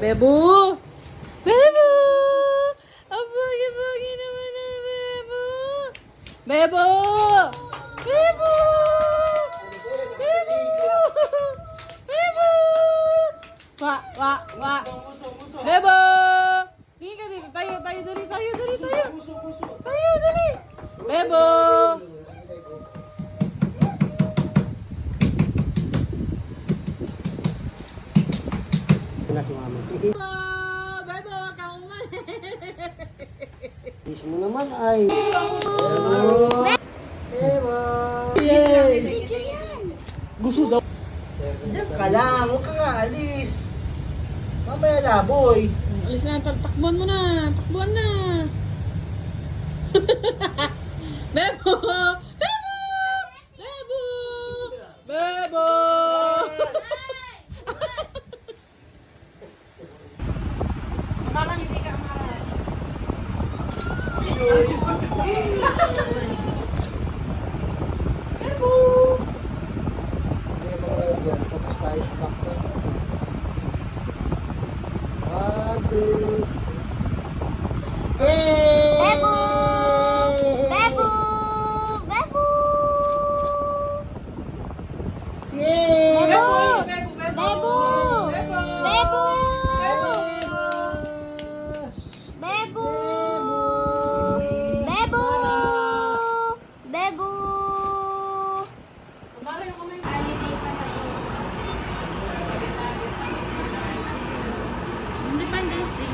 Bebo! Bebo! Ang bagi-bagi naman na Bebo! Bebo! Bebo! Bebo! Bebo! Wa! Bebo! Hingi ka dito. Tayo, dali. Tayo, dali. Bebo! Na si mama. Bebo, wag kang umalis. Isip mo naman ay. Gusto daw. Diyan ka lang, huwag ka nga alis. Mamaya laboy. Alis na, takbuhan mo na. Takbuhan na. Bebo! Bebo! Bebo! Bebo! Amarang hindi ka amarang. Bebo! Hindi mo ngayon dyan. Tapos tayo sa bakto. 1, 2. Bebo! Bebo! Bebo! Yay! Bebo! Bebo! Bebo! Bebo! Bebo! Bebo! Amarang yung kamay. Independence Day.